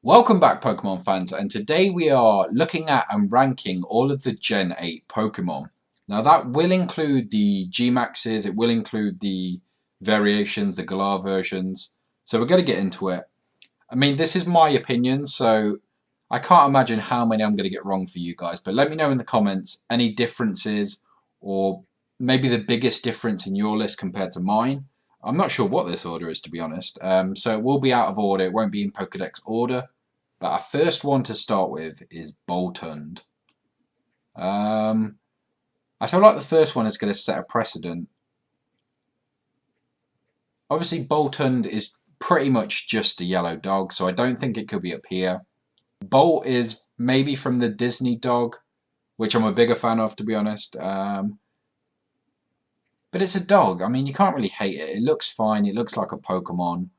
Welcome back, Pokemon fans, and today we are looking at and ranking all of the Gen 8 Pokemon. Now that will include the G-Maxes, it will include the variations, the Galar versions, so we're going to get into it. I mean, this is my opinion, so I can't imagine how many I'm going to get wrong for you guys, but let me know in the comments any differences or maybe the biggest difference in your list compared to mine. I'm not sure what this order is, to be honest, so it will be out of order, it won't be in Pokedex order. But our first one to start with is Boltund. I feel like the first one is going to set a precedent. Obviously, Boltund is pretty much just a yellow dog, so I don't think it could be up here. Bolt is maybe from the Disney dog, which I'm a bigger fan of, to be honest. But it's a dog. I mean, you can't really hate it. It looks fine. It looks like a Pokemon.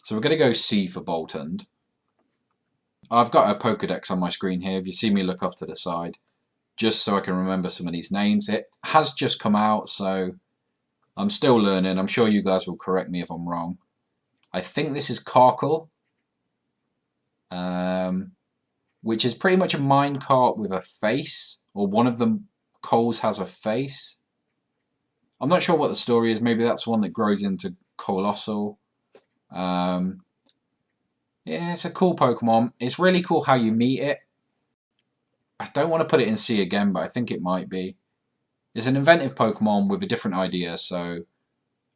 So we're going to go C for Boltund. I've got a Pokedex on my screen here. If you see me look off to the side, just so I can remember some of these names. It has just come out, so I'm still learning. I'm sure you guys will correct me if I'm wrong. I think this is Karkle, which is pretty much a minecart with a face, or one of the Coals has a face. I'm not sure what the story is. Maybe that's one that grows into Colossal. Yeah, it's a cool Pokemon. It's really cool how you meet it. I don't want to put it in C again, but I think it might be. It's an inventive Pokemon with a different idea, so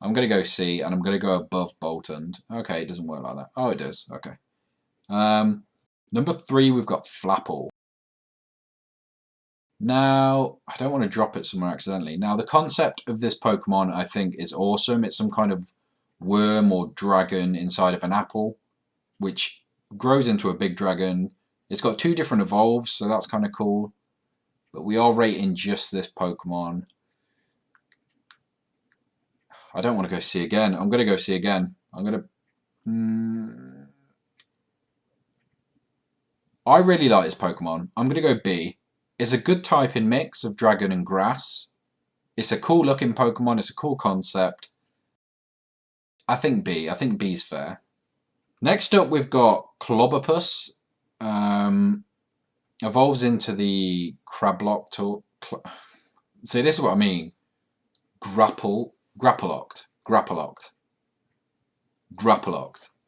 I'm going to go C, and I'm going to go above Boltund. Okay, it doesn't work like that. Oh, it does. Okay. Number 3, we've got Flapple. Now, I don't want to drop it somewhere accidentally. Now, the concept of this Pokemon, I think, is awesome. It's some kind of worm or dragon inside of an apple, which grows into a big dragon. It's got 2 different evolves, so that's kind of cool. But we are rating just this Pokemon. I don't want to go C again. I'm going to go C again. I'm going to... I really like this Pokemon. I'm going to go B. It's a good typing mix of dragon and grass. It's a cool looking Pokemon. It's a cool concept. I think B. I think B's fair. Next up, we've got Clobbopus. Evolves into the Crablocked. See, this is what I mean. Grapploct.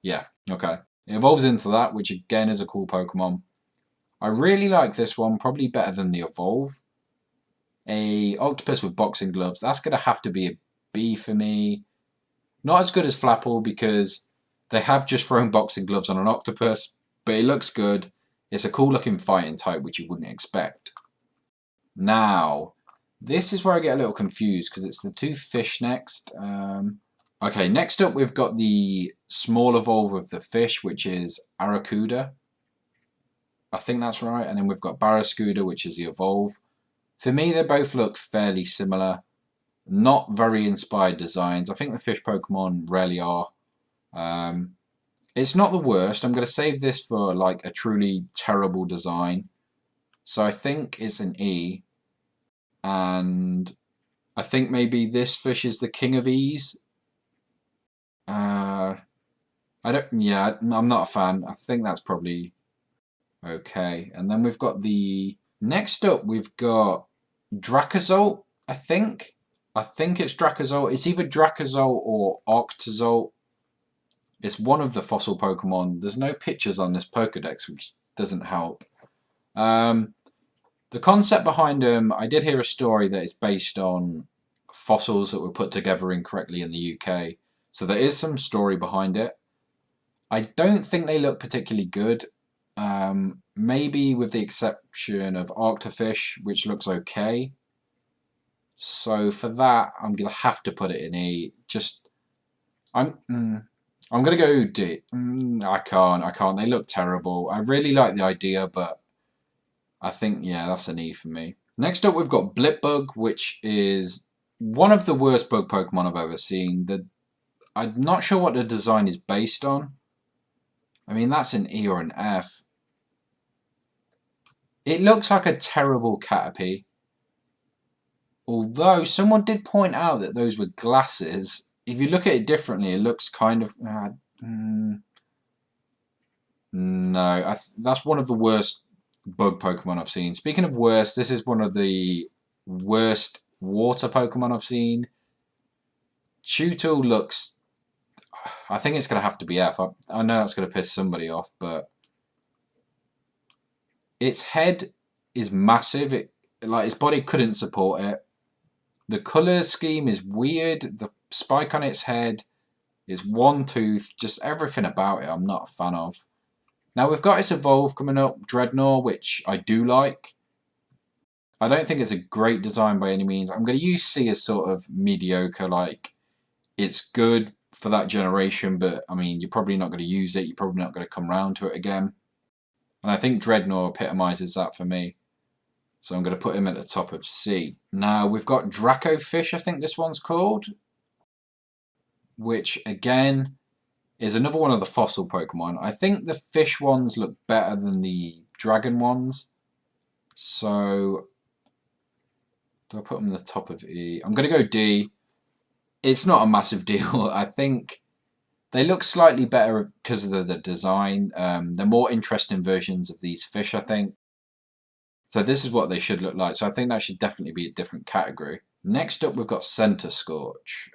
Yeah, okay. It evolves into that, which again is a cool Pokemon. I really like this one, probably better than the Evolve. A Octopus with boxing gloves. That's going to have to be a B for me. Not as good as Flapple because they have just thrown boxing gloves on an Octopus, but it looks good. It's a cool looking fighting type, which you wouldn't expect. Now, this is where I get a little confused because it's the 2 fish next. Okay, next up we've got the small evolve of the fish, which is Arrokuda. I think that's right. And then we've got Barraskewda, which is the evolve. For me, they both look fairly similar. Not very inspired designs. I think the fish Pokemon rarely are. It's not the worst. I'm going to save this for like a truly terrible design. So I think it's an E. And I think maybe this fish is the king of E's. I'm not a fan. I think that's probably okay. And then we've got next up we've got Dracozolt, I think. I think it's Dracozolt. It's either Dracozolt or Octozolt. It's one of the fossil Pokemon. There's no pictures on this Pokedex, which doesn't help. The concept behind them, I did hear a story that it's based on fossils that were put together incorrectly in the UK. So there is some story behind it. I don't think they look particularly good. Maybe with the exception of Arctofish, which looks okay. So for that, I'm going to have to put it in E. I'm going to go D. I can't. They look terrible. I really like the idea, but I think, yeah, that's an E for me. Next up, we've got Blipbug, which is one of the worst bug Pokemon I've ever seen. I'm not sure what the design is based on. I mean, that's an E or an F. It looks like a terrible Caterpie. Although, someone did point out that those were glasses. If you look at it differently, it looks kind of... No, that's one of the worst bug Pokemon I've seen. Speaking of worst, this is one of the worst water Pokemon I've seen. Chewtle looks... I think it's going to have to be F. I know it's going to piss somebody off, but its head is massive. Like its body couldn't support it. The colour scheme is weird. The spike on its head is one tooth. Just everything about it I'm not a fan of. Now we've got its Evolve coming up, Dreadnought, which I do like. I don't think it's a great design by any means. I'm going to use C as sort of mediocre, like it's good for that generation, but I mean, you're probably not going to use it. You're probably not going to come around to it again. And I think Dreadnought epitomizes that for me. So I'm going to put him at the top of C. Now we've got Dracofish, I think this one's called, which again is another one of the fossil Pokemon. I think the fish ones look better than the dragon ones. So do I put them at the top of E? I'm going to go D. It's not a massive deal. I think they look slightly better because of the design. They're more interesting versions of these fish, I think. So this is what they should look like. So I think that should definitely be a different category. Next up, we've got Centiskorch.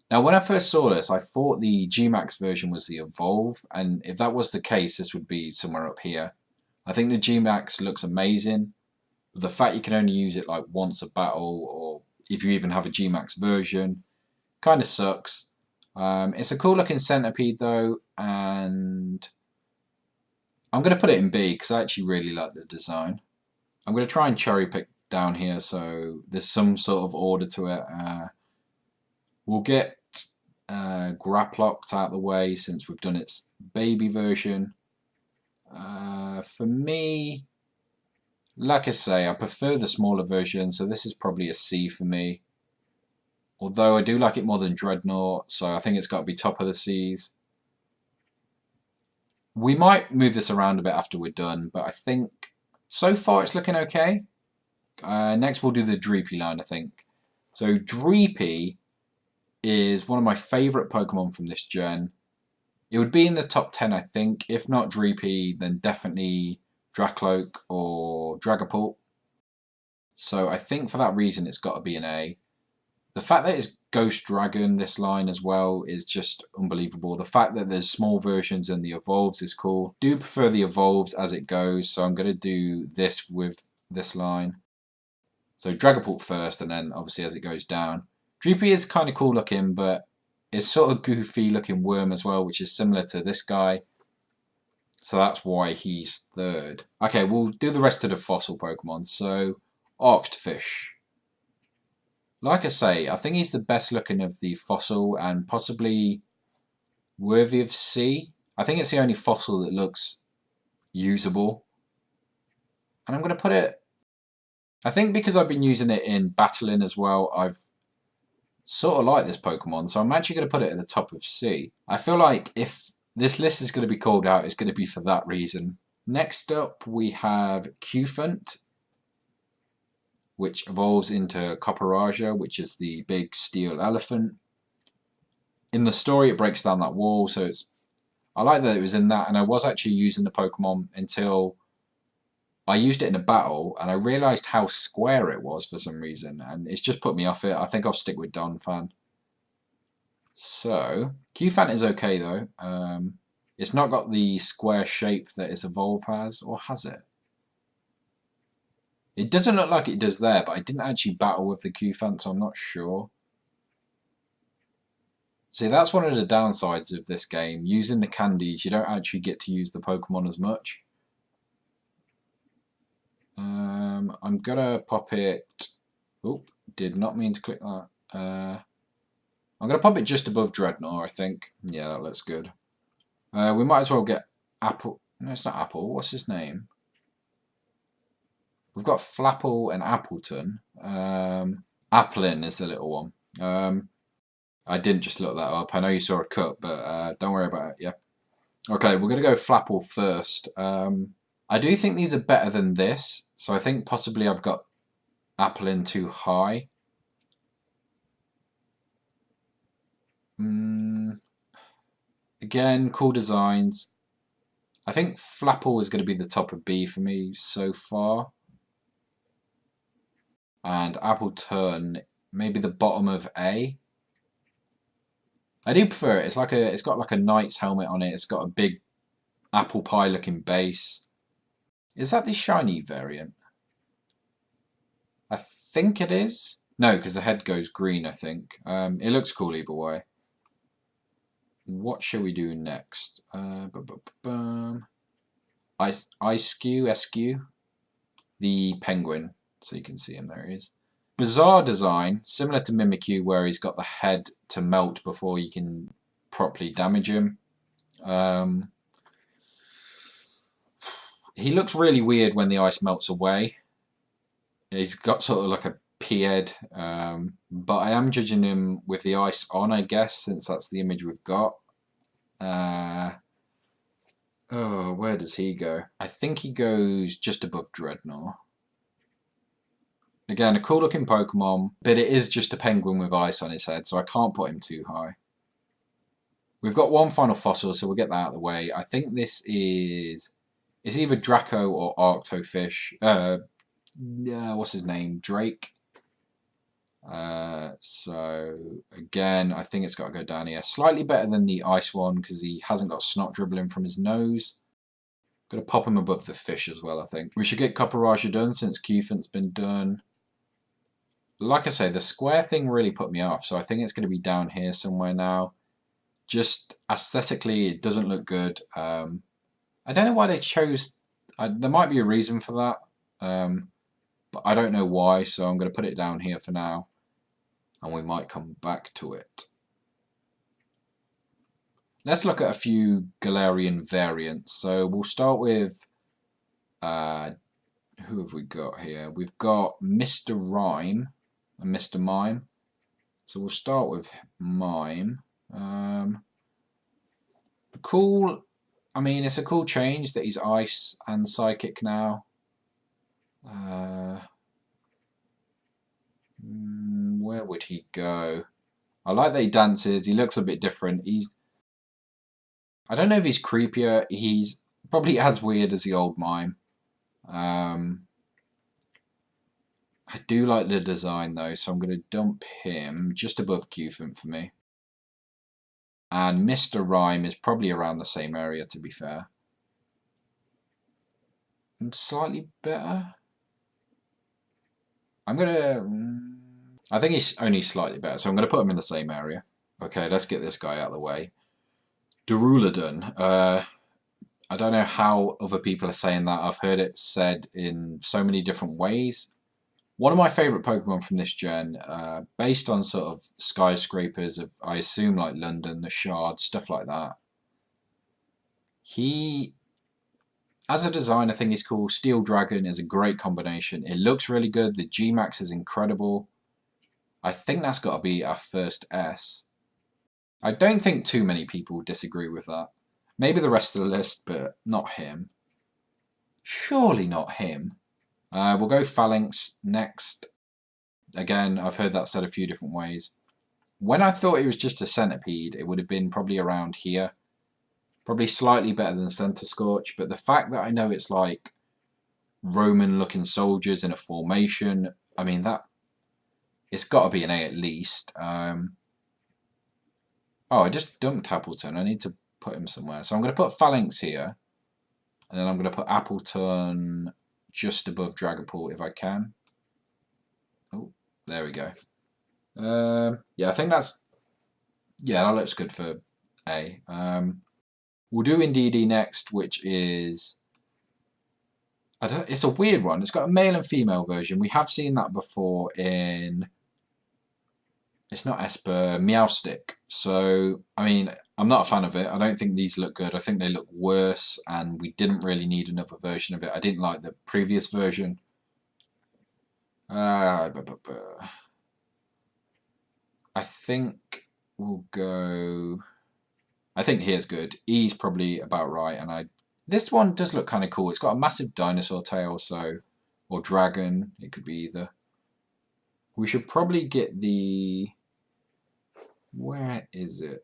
Now, when I first saw this, I thought the G-Max version was the Evolve. And if that was the case, this would be somewhere up here. I think the G-Max looks amazing. But the fact you can only use it like once a battle, or if you even have a G-Max version, kind of sucks. It's a cool looking centipede though, and I'm going to put it in B because I actually really like the design. I'm going to try and cherry pick down here so there's some sort of order to it. We'll get Graplocked out of the way since we've done its baby version. For me, like I say, I prefer the smaller version, so this is probably a C for me. Although I do like it more than Dreadnought, so I think it's got to be top of the C's. We might move this around a bit after we're done, but I think so far it's looking okay. Next we'll do the Dreepy line, I think. So Dreepy is one of my favourite Pokemon from this gen. It would be in the top 10, I think. If not Dreepy, then definitely Dracloak or Dragapult. So I think for that reason it's got to be an A. The fact that it's Ghost Dragon, this line as well, is just unbelievable. The fact that there's small versions and the Evolves is cool. Do prefer the Evolves as it goes, so I'm going to do this with this line. So Dragapult first, and then obviously as it goes down. Dreepy is kind of cool looking, but it's sort of goofy looking worm as well, which is similar to this guy. So that's why he's third. Okay, we'll do the rest of the fossil Pokemon. So Arctofish. Like I say, I think he's the best looking of the fossil and possibly worthy of C. I think it's the only fossil that looks usable. And I'm going to put it... I think because I've been using it in battling as well, I've sort of liked this Pokemon. So I'm actually going to put it at the top of C. I feel like if this list is going to be called out, it's going to be for that reason. Next up, we have Cufant, which evolves into Copperajah, which is the big steel elephant. In the story, it breaks down that wall, so I like that it was in that, and I was actually using the Pokemon until I used it in a battle, and I realised how square it was for some reason, and it's just put me off it. I think I'll stick with Donphan. So, Cufant is okay though. It's not got the square shape that its Evolve has, or has it? It doesn't look like it does there, but I didn't actually battle with the Cufant, so I'm not sure. See, that's one of the downsides of this game. Using the candies, you don't actually get to use the Pokemon as much. I'm gonna pop it... Oop, did not mean to click that. I'm gonna pop it just above Dreadnought, I think. Yeah, that looks good. We might as well get Apple... No, it's not Apple. What's his name? We've got Flapple and Appleton. Applin is the little one. I didn't just look that up. I know you saw a cut, but don't worry about it. Yeah. Okay, we're going to go Flapple first. I do think these are better than this. So I think possibly I've got Applin too high. Again, cool designs. I think Flapple is going to be the top of B for me so far. And Appleton, maybe the bottom of A. I do prefer it. It's got like a knight's helmet on it. It's got a big apple pie looking base. Is that the shiny variant? I think it is. No, because the head goes green, I think. It looks cool either way. What shall we do next? Ice-Skew, the penguin. So you can see him, there he is. Bizarre design, similar to Mimikyu, where he's got the head to melt before you can properly damage him. He looks really weird when the ice melts away. He's got sort of like a P-head, but I am judging him with the ice on, I guess, since that's the image we've got. Oh, where does he go? I think he goes just above Dreadnought. Again, a cool looking Pokemon, but it is just a penguin with ice on its head, so I can't put him too high. We've got one final fossil, so we'll get that out of the way. I think this is... It's either Draco or Arctofish. What's his name? Drake. So, again, I think it's got to go down here. Slightly better than the ice one, because he hasn't got snot dribbling from his nose. Got to pop him above the fish as well, I think. We should get Copperajah done, since Cufant's been done. Like I say, the square thing really put me off, so I think it's going to be down here somewhere now. Just aesthetically, it doesn't look good. I don't know why they chose... there might be a reason for that, but I don't know why, so I'm going to put it down here for now, and we might come back to it. Let's look at a few Galarian variants. So we'll start with... who have we got here? We've got Mr. Rhyme and Mr. Mime. So we'll start with Mime. Cool... I mean, it's a cool change that he's Ice and Psychic now. Where would he go? I like that he dances. He looks a bit different. I don't know if he's creepier. He's probably as weird as the old Mime. I do like the design though, so I'm going to dump him just above Cufant for me. And Mr. Rhyme is probably around the same area, to be fair. And slightly better. I'm going to... I think he's only slightly better, so I'm going to put him in the same area. Okay, let's get this guy out of the way. Duraludon. I don't know how other people are saying that. I've heard it said in so many different ways. One of my favourite Pokemon from this gen, based on sort of skyscrapers of, I assume, like London, the Shard, stuff like that. He, as a design, I think he's cool. Steel Dragon is a great combination. It looks really good. The G-Max is incredible. I think that's got to be our first S. I don't think too many people disagree with that. Maybe the rest of the list, but not him. Surely not him. We'll go Phalanx next. Again, I've heard that said a few different ways. When I thought it was just a Centipede, it would have been probably around here. Probably slightly better than Centiskorch, but the fact that I know it's like Roman-looking soldiers in a formation, I mean, it's got to be an A at least. Oh, I just dumped Appleton. I need to put him somewhere. So I'm going to put Phalanx here, and then I'm going to put Appleton just above Dragapult if I can. Oh, there we go. Yeah, I think that's... Yeah, that looks good for A. We'll do Indeedee next, which is... It's a weird one. It's got a male and female version. We have seen that before in... It's not Esper, Meowstic. So, I mean, I'm not a fan of it. I don't think these look good. I think they look worse, and we didn't really need another version of it. I didn't like the previous version. I think we'll go... I think here's good. E's probably about right, and this one does look kind of cool. It's got a massive dinosaur tail, so... Or dragon. It could be either. We should probably get the... Where is it?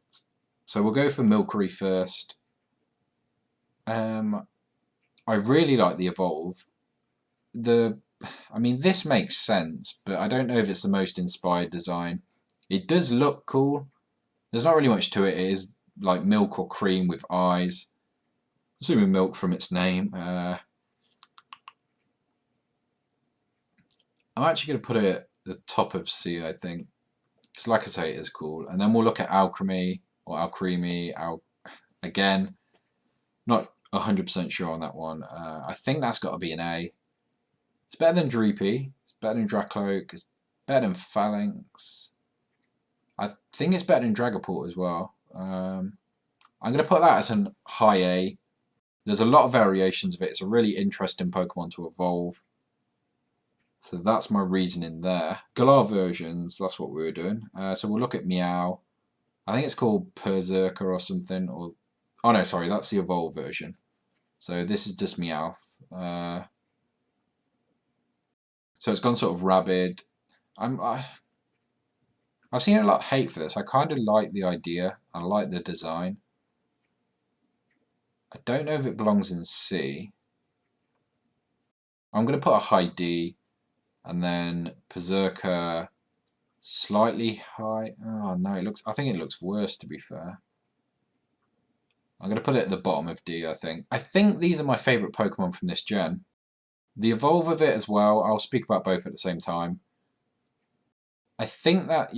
So we'll go for Milcery first. I really like the Evolve. I mean, this makes sense, but I don't know if it's the most inspired design. It does look cool. There's not really much to it. It is like milk or cream with eyes. Assuming milk from its name. I'm actually going to put it at the top of C, I think. Because like I say, it is cool. And then we'll look at Alcremie or Alcremie. Again, not 100% sure on that one. I think that's got to be an A. It's better than Dreepy. It's better than Dracloak. It's better than Phalanx. I think it's better than Dragapult as well. I'm going to put that as an high A. There's a lot of variations of it. It's a really interesting Pokemon to evolve. So that's my reasoning there. Galar versions, that's what we were doing. So we'll look at Meow. I think it's called Berserker or something. Oh no, sorry, that's the evolved version. So this is just Meowth. So it's gone sort of rabid. I've seen a lot of hate for this. I kind of like the idea. I like the design. I don't know if it belongs in C. I'm going to put a high D. And then Berserker slightly high. Oh no, I think it looks worse, to be fair. I'm going to put it at the bottom of D, I think. I think these are my favourite Pokemon from this gen. The evolve of it as well, I'll speak about both at the same time. I think that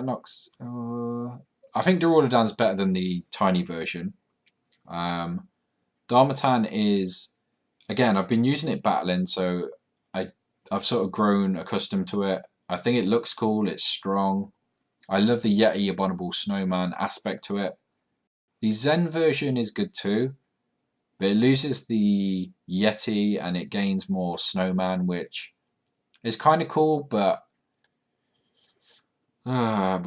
knocks... I think Duraludon's better than the tiny version. Darmanitan is... Again, I've been using it battling, so I've sort of grown accustomed to it. I think it looks cool, it's strong. I love the Yeti Abominable Snowman aspect to it. The Zen version is good too, but it loses the Yeti and it gains more Snowman, which is kind of cool, but I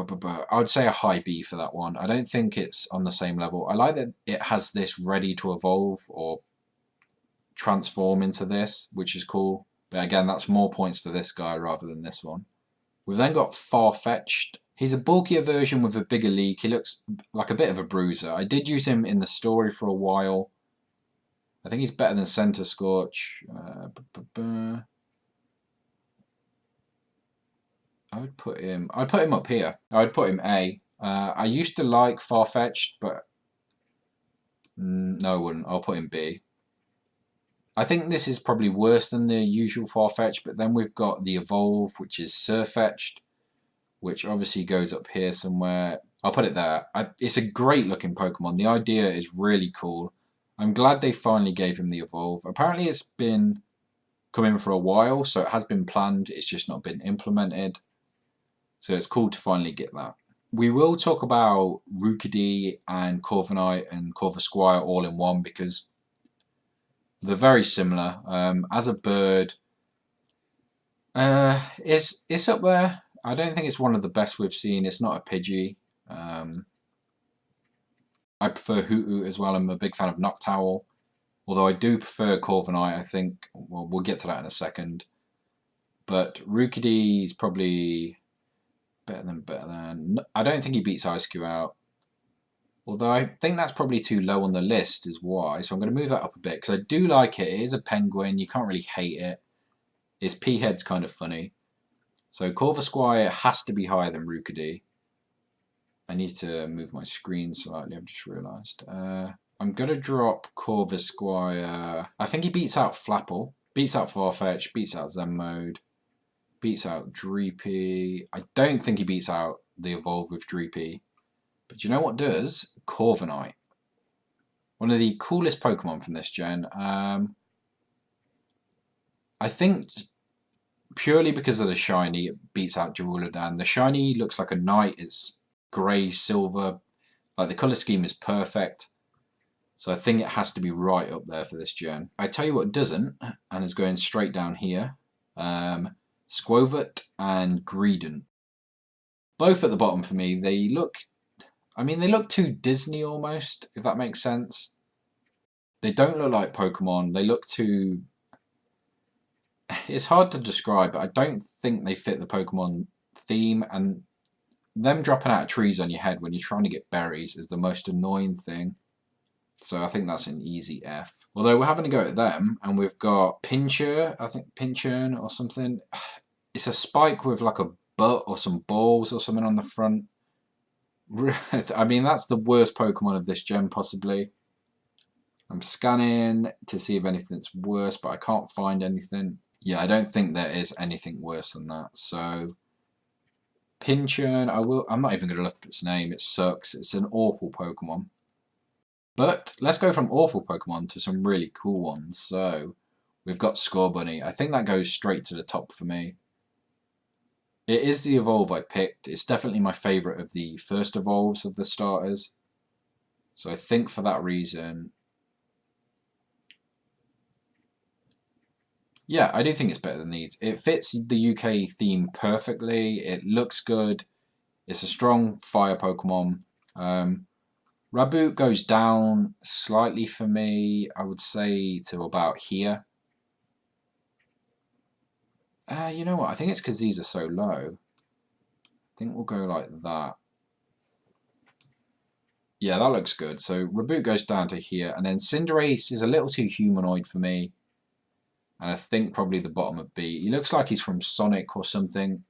would say a high B for that one. I don't think it's on the same level. I like that it has this ready to evolve or transform into this, which is cool. But again, that's more points for this guy rather than this one. We've then got Farfetch'd. He's a bulkier version with a bigger leak. He looks like a bit of a bruiser. I did use him in the story for a while. I think he's better than Centiskorch. I'd put him up here. I'd put him A. I used to like Farfetch'd, but no, I wouldn't. I'll put him B. I think this is probably worse than the usual Farfetch'd, but then we've got the Evolve, which is Sirfetch'd, which obviously goes up here somewhere. I'll put it there. It's a great looking Pokemon. The idea is really cool. I'm glad they finally gave him the Evolve. Apparently it's been coming for a while, so it has been planned. It's just not been implemented. So it's cool to finally get that. We will talk about Rookidee and Corviknight and Corvisquire all in one because they're very similar. As a bird, it's up there. I don't think it's one of the best we've seen. It's not a Pidgey. I prefer Hoothoot as well. I'm a big fan of Noctowl. Although I do prefer Corviknight, I think. Well, we'll get to that in a second. But Rookidee is probably better than... I don't think he beats Eiscue out. Although I think that's probably too low on the list is why. So I'm going to move that up a bit because I do like it. It is a penguin. You can't really hate it. Its P-head's kind of funny. So Corvisquire has to be higher than Rookidee. I need to move my screen slightly, I've just realised. I'm going to drop Corvisquire. I think he beats out Flapple, beats out Farfetch, beats out Zen Mode, beats out Dreepy. I don't think he beats out the Evolve with Dreepy. But you know what does? Corviknight. One of the coolest Pokemon from this gen. I think purely because of the shiny, it beats out Duraludon. The shiny looks like a knight. It's grey, silver. Like the colour scheme is perfect. So I think it has to be right up there for this gen. I tell you what it doesn't, and is going straight down here. Skwovet and Greedent. Both at the bottom for me. They look too Disney almost, if that makes sense. They don't look like Pokemon. They look too... It's hard to describe, but I don't think they fit the Pokemon theme, and them dropping out of trees on your head when you're trying to get berries is the most annoying thing. So I think that's an easy F. Although we're having a go at them, and we've got Pinscher, I think Pinchurn or something. It's a spike with like a butt or some balls or something on the front. I mean, that's the worst Pokemon of this gen, possibly. I'm scanning to see if anything's worse, but I can't find anything. Yeah, I don't think there is anything worse than that. So, Pinchurn, I'm not even going to look up its name. It sucks. It's an awful Pokemon. But let's go from awful Pokemon to some really cool ones. So, we've got Scorbunny. I think that goes straight to the top for me. It is the evolve I picked. It's definitely my favourite of the first evolves of the starters. So I think for that reason, yeah, I do think it's better than these. It fits the UK theme perfectly. It looks good. It's a strong fire Pokemon. Raboot goes down slightly for me. I would say to about here. You know what? I think it's because these are so low. I think we'll go like that. Yeah, that looks good. So Raboot goes down to here, and then Cinderace is a little too humanoid for me. And I think probably the bottom of B. He looks like he's from Sonic or something.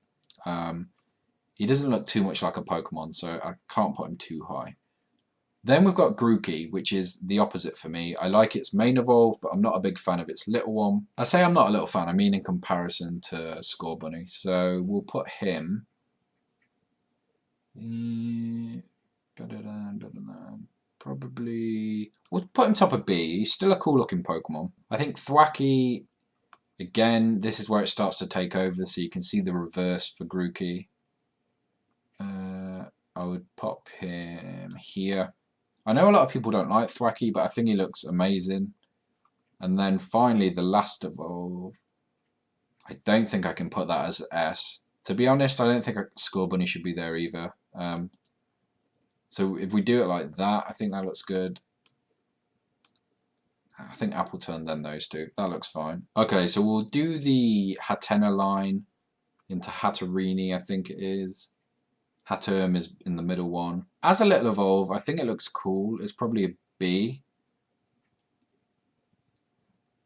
He doesn't look too much like a Pokemon, so I can't put him too high. Then we've got Grookey, which is the opposite for me. I like its main evolve, but I'm not a big fan of its little one. I say I'm not a little fan, I mean in comparison to Scorbunny. So we'll put him... Probably... We'll put him top of B. He's still a cool looking Pokemon. I think Thwackey... Again, this is where it starts to take over, so you can see the reverse for Grookey. I would pop him here. I know a lot of people don't like Thwackey, but I think he looks amazing. And then finally, the last evolve. I don't think I can put that as S. To be honest, I don't think Scorbunny should be there either. So if we do it like that, I think that looks good. I think Appleton, then those two. That looks fine. Okay, so we'll do the Hatenna line into Hatterene, I think it is. Hatterm is in the middle one. As a little evolve, I think it looks cool. It's probably a B.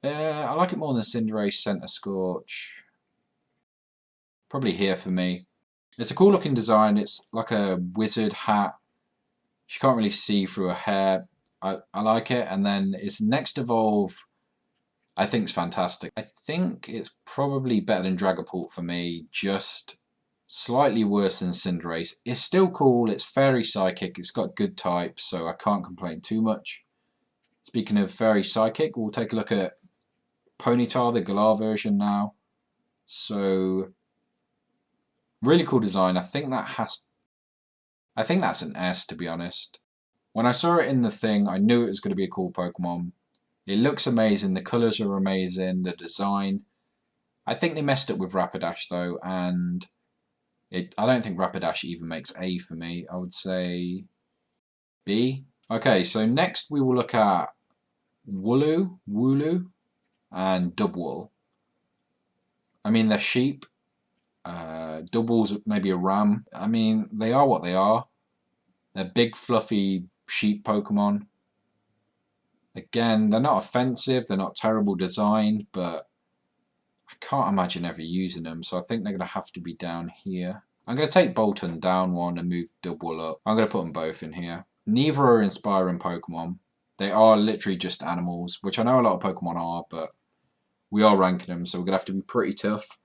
I like it more than Cinderace, Centiskorch. Probably here for me. It's a cool looking design. It's like a wizard hat. You can't really see through her hair. I like it. And then its next evolve, I think is fantastic. I think it's probably better than Dragapult for me. Just slightly worse than Cinderace. It's still cool. It's Fairy Psychic. It's got good types, so I can't complain too much. Speaking of Fairy Psychic, we'll take a look at Ponyta, the Galar version now. So, really cool design. I think that's an S, to be honest. When I saw it in the thing, I knew it was going to be a cool Pokemon. It looks amazing. The colours are amazing. The design. I think they messed up with Rapidash though, and I don't think Rapidash even makes A for me. I would say B. Okay, so next we will look at Wooloo, and Dubwool. I mean, they're sheep. Dubwool's maybe a ram. I mean, they are what they are. They're big, fluffy sheep Pokemon. Again, they're not offensive. They're not terrible design, but I can't imagine ever using them, so I think they're going to have to be down here. I'm going to take Bolton down one and move Dubwool up. I'm going to put them both in here. Neither are inspiring Pokemon. They are literally just animals, which I know a lot of Pokemon are, but we are ranking them, so we're going to have to be pretty tough.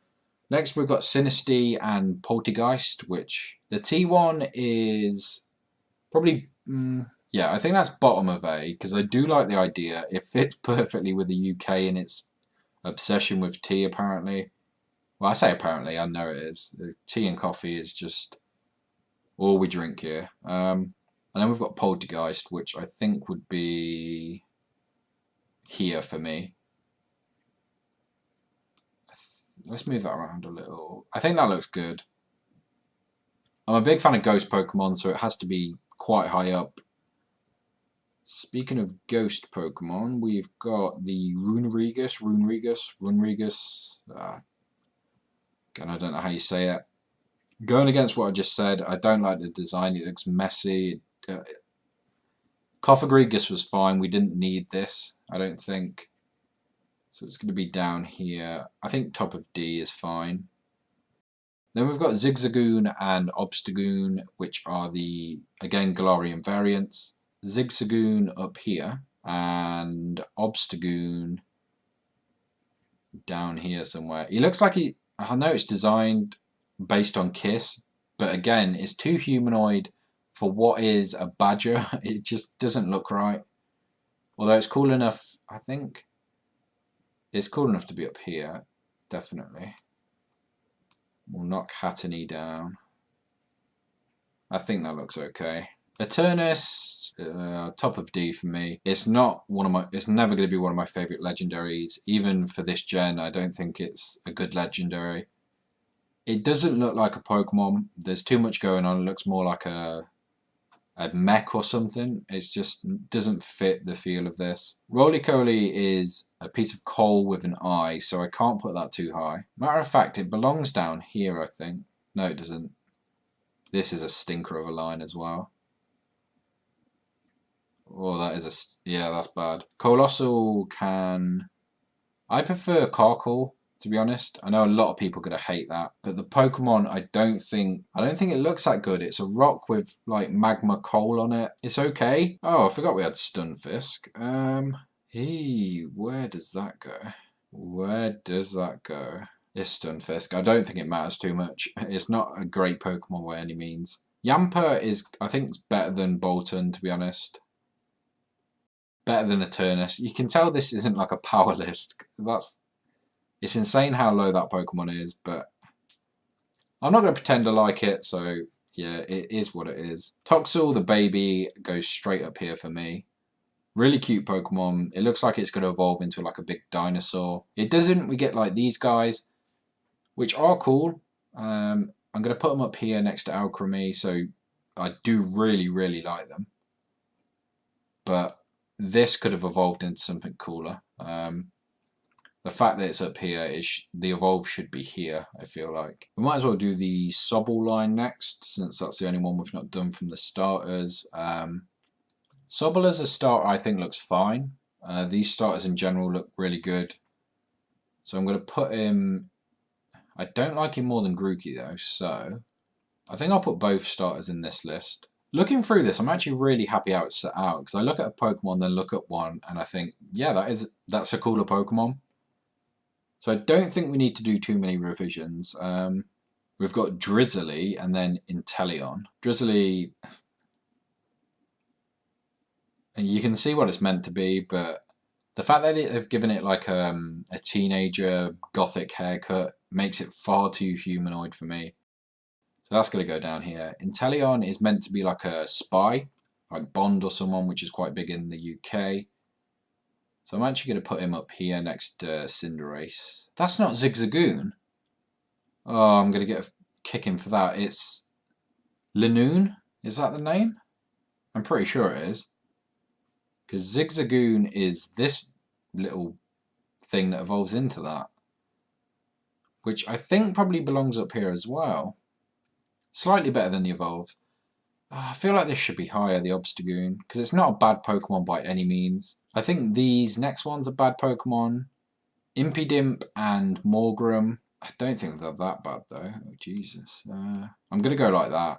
Next, we've got Sinistea and Poltergeist, which the T1 is probably... yeah, I think that's bottom of A, because I do like the idea. It fits perfectly with the UK and its obsession with tea, apparently. Well, I say apparently, I know it is. Tea and coffee is just all we drink here. And then we've got Poltergeist, which I think would be here for me. Let's move that around a little. I think that looks good. I'm a big fan of ghost Pokemon, so it has to be quite high up. Speaking of ghost Pokemon, we've got the Runerigus. Again, I don't know how you say it. Going against what I just said, I don't like the design. It looks messy. Cofagrigus was fine. We didn't need this, I don't think. So it's going to be down here. I think top of D is fine. Then we've got Zigzagoon and Obstagoon, which are the, again, Galarian variants. Zigzagoon up here, and Obstagoon down here somewhere. He looks like I know it's designed based on Kiss, but again, it's too humanoid for what is a badger. It just doesn't look right. Although it's cool enough, I think. It's cool enough to be up here, definitely. We'll knock Hattony down. I think that looks okay. Eternus, top of D for me. It's not one of my. It's never going to be one of my favorite legendaries. Even for this gen, I don't think it's a good legendary. It doesn't look like a Pokemon. There's too much going on. It looks more like a mech or something. It just doesn't fit the feel of this. Roly-Coly is a piece of coal with an eye, so I can't put that too high. Matter of fact, it belongs down here, I think. No, it doesn't. This is a stinker of a line as well. Oh, that is a... yeah, that's bad. Colossal can... I prefer Carkle, to be honest. I know a lot of people are going to hate that, but the Pokemon, I don't think it looks that good. It's a rock with like magma coal on it. It's okay. Oh, I forgot we had Stunfisk. Where does that go? Where does that go? It's Stunfisk. I don't think it matters too much. It's not a great Pokemon by any means. Yamper is, I think, better than Bolton, to be honest. Better than Eternus. You can tell this isn't like a power list. It's insane how low that Pokemon is, but I'm not going to pretend I like it, so yeah, it is what it is. Toxel, the baby, goes straight up here for me. Really cute Pokemon. It looks like it's going to evolve into like a big dinosaur. It doesn't. We get like these guys, which are cool. I'm going to put them up here next to Alcremie, so I do really, really like them. But this could have evolved into something cooler. The fact that it's up here, the evolve should be here, I feel like. We might as well do the Sobble line next, since that's the only one we've not done from the starters. Sobble as a starter, I think, looks fine. These starters in general look really good. So I'm going to put him... I don't like him more than Grookey, though, so... I think I'll put both starters in this list. Looking through this, I'm actually really happy how it's set out, because I look at a Pokemon, then look at one, and I think, yeah, that's a cooler Pokemon. So I don't think we need to do too many revisions. We've got Drizzly and then Inteleon. Drizzly, you can see what it's meant to be, but the fact that they've given it like a teenager gothic haircut makes it far too humanoid for me. So that's going to go down here. Inteleon is meant to be like a spy, like Bond or someone, which is quite big in the UK. So I'm actually going to put him up here next to Cinderace. That's not Zigzagoon. Oh, I'm going to get a kicking for that. It's Linoone? Is that the name? I'm pretty sure it is. Because Zigzagoon is this little thing that evolves into that. Which I think probably belongs up here as well. Slightly better than the evolves. I feel like this should be higher, the Obstagoon, because it's not a bad Pokemon by any means. I think these next ones are bad Pokemon. Impidimp and Morgrem. I don't think they're that bad though. Oh, Jesus. I'm going to go like that.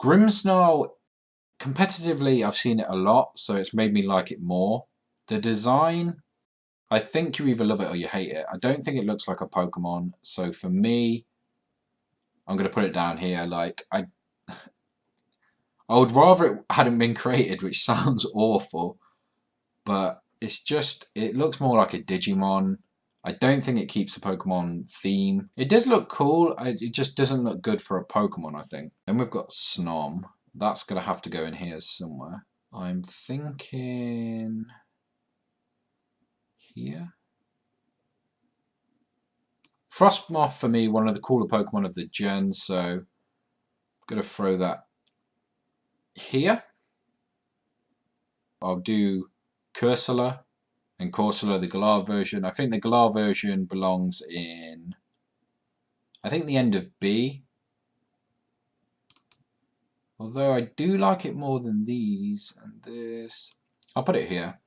Grimmsnarl, competitively I've seen it a lot, so it's made me like it more. The design, I think you either love it or you hate it. I don't think it looks like a Pokemon, so for me, I'm going to put it down here. Like, I would rather it hadn't been created, which sounds awful, but it's just, it looks more like a Digimon. I don't think it keeps the Pokemon theme. It does look cool, it just doesn't look good for a Pokemon, I think. Then we've got Snom. That's going to have to go in here somewhere. I'm thinking here. Frostmoth, for me, one of the cooler Pokemon of the gen, so I'm going to throw that here. I'll do Cursula and Corsola, the Galar version. I think the Galar version belongs in I think the end of B. Although I do like it more than these and this. I'll put it here.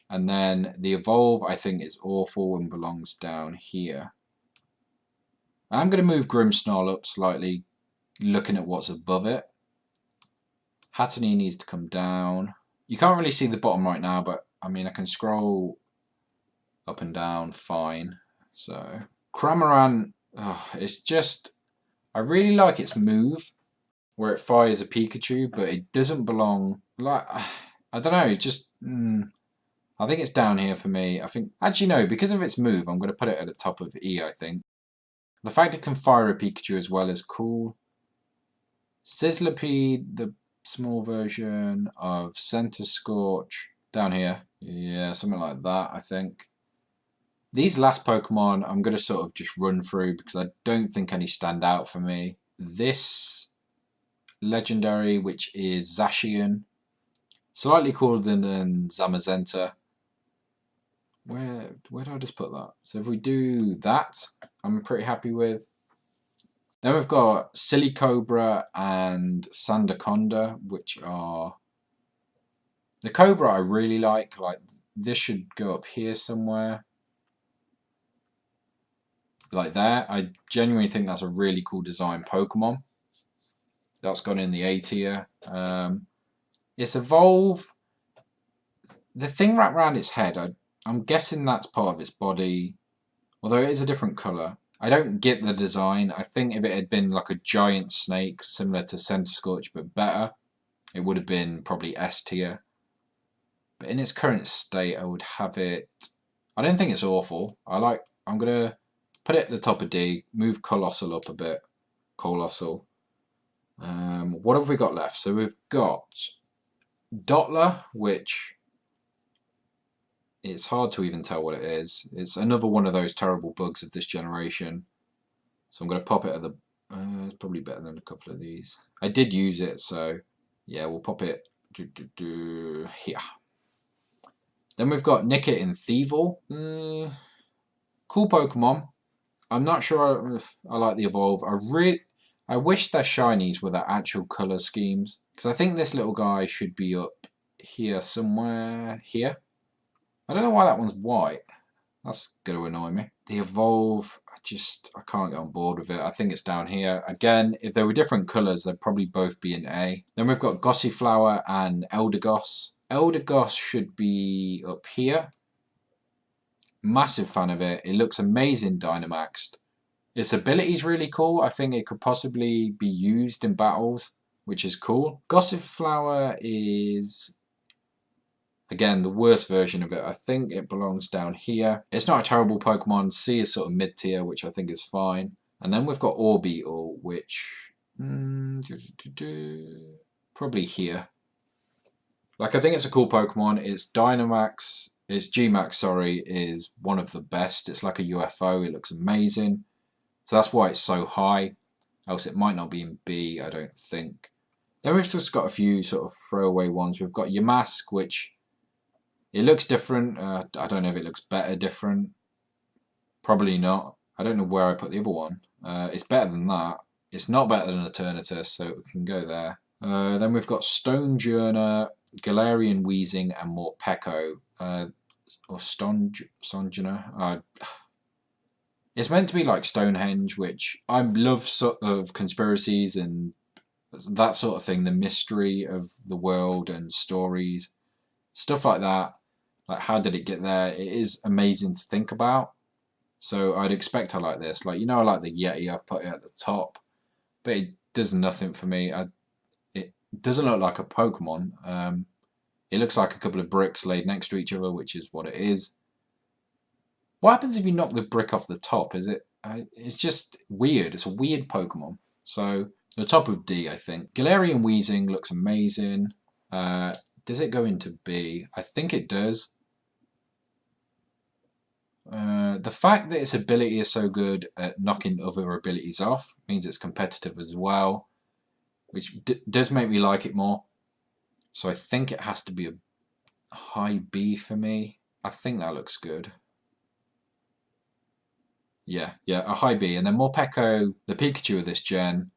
And then the evolve I think is awful and belongs down here. I'm going to move Grimmsnarl up slightly, looking at what's above it. Hattony needs to come down. You can't really see the bottom right now, but I mean I can scroll up and down fine. So Cramorant, it's just, I really like its move where it fires a Pikachu, but it doesn't belong, like, I don't know, it's just, I think it's down here for me. I think, actually no, because of its move, I'm going to put it at the top of E, I think. The fact it can fire a Pikachu as well is cool. Sizzlipede, the small version of Centiskorch, down here. Yeah, something like that, I think. These last Pokemon, I'm going to sort of just run through because I don't think any stand out for me. This legendary, which is Zacian, slightly cooler than Zamazenta. Where do I just put that? So if we do that, I'm pretty happy with. Then we've got Silicobra and Sandaconda, which are... The Cobra I really like this should go up here somewhere. Like there. I genuinely think that's a really cool design Pokemon. That's gone in the A tier. Its evolve, the thing wrapped around its head, I'm guessing that's part of its body, although it is a different colour. I don't get the design. I think if it had been like a giant snake, similar to Centiskorch but better, it would have been probably S tier. But in its current state, I would have it... I don't think it's awful. I'm going to put it at the top of D, move Colossal up a bit. Colossal. What have we got left? So we've got Dottler, which... It's hard to even tell what it is. It's another one of those terrible bugs of this generation. So I'm going to pop it at the... it's probably better than a couple of these. I did use it, so yeah, we'll pop it here. Then we've got Nickit and Thievul. Cool Pokemon. I'm not sure if I like the evolve. I wish their shinies were their actual colour schemes. Because I think this little guy should be up here somewhere. Here. I don't know why that one's white. That's going to annoy me. The evolve, I can't get on board with it. I think it's down here. Again, if they were different colours, they'd probably both be in A. Then we've got Gossiflower and Eldegoss. Eldegoss should be up here. Massive fan of it. It looks amazing Dynamaxed. Its ability is really cool. I think it could possibly be used in battles, which is cool. Gossiflower is... Again, the worst version of it. I think it belongs down here. It's not a terrible Pokemon. C is sort of mid-tier, which I think is fine. And then we've got Orbeetle, which... probably here. Like, I think it's a cool Pokemon. Its Dynamax... Its Gmax, sorry, is one of the best. It's like a UFO. It looks amazing. So that's why it's so high. Else it might not be in B, I don't think. Then we've just got a few sort of throwaway ones. We've got Yamask, which... It looks different. I don't know if it looks better different. Probably not. I don't know where I put the other one. It's better than that. It's not better than Eternatus, so it can go there. Then we've got Stonejourner, Galarian Weezing, and Morpeko. Or Stonjourner. It's meant to be like Stonehenge, which I love sort of conspiracies and that sort of thing. The mystery of the world and stories. Stuff like that. Like, how did it get there? It is amazing to think about. So I'd expect I like this. Like, you know, I like the Yeti. I've put it at the top. But it does nothing for me. It doesn't look like a Pokemon. It looks like a couple of bricks laid next to each other, which is what it is. What happens if you knock the brick off the top? It's just weird. It's a weird Pokemon. So the top of D, I think. Galarian Weezing looks amazing. Does it go into B? I think it does. The fact that its ability is so good at knocking other abilities off means it's competitive as well, which does make me like it more. So I think it has to be a high B for me. I think that looks good. Yeah, a high B. And then Morpeko, the Pikachu of this gen,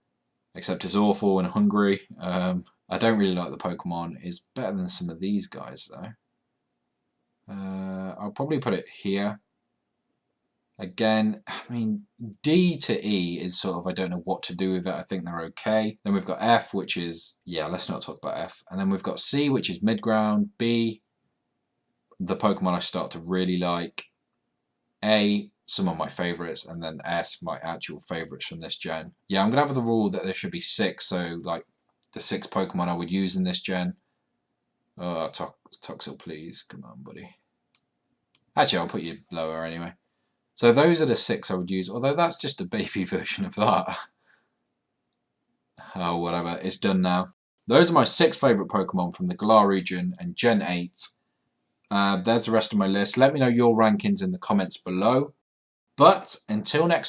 except it's awful and hungry. I don't really like the Pokemon. It's better than some of these guys, though. I'll probably put it here. Again, I mean, D to E is sort of, I don't know what to do with it. I think they're okay. Then we've got F, which is, yeah, let's not talk about F. And then we've got C, which is mid-ground. B, the Pokemon I start to really like. A, some of my favourites. And then S, my actual favourites from this gen. Yeah, I'm going to have the rule that there should be 6. So, like, the 6 Pokemon I would use in this gen. Oh, Toxel, please. Come on, buddy. Actually, I'll put you lower anyway. So those are the 6 I would use, although that's just a baby version of that. Oh, whatever. It's done now. Those are my 6 favourite Pokemon from the Galar region and Gen 8. There's the rest of my list. Let me know your rankings in the comments below. But until next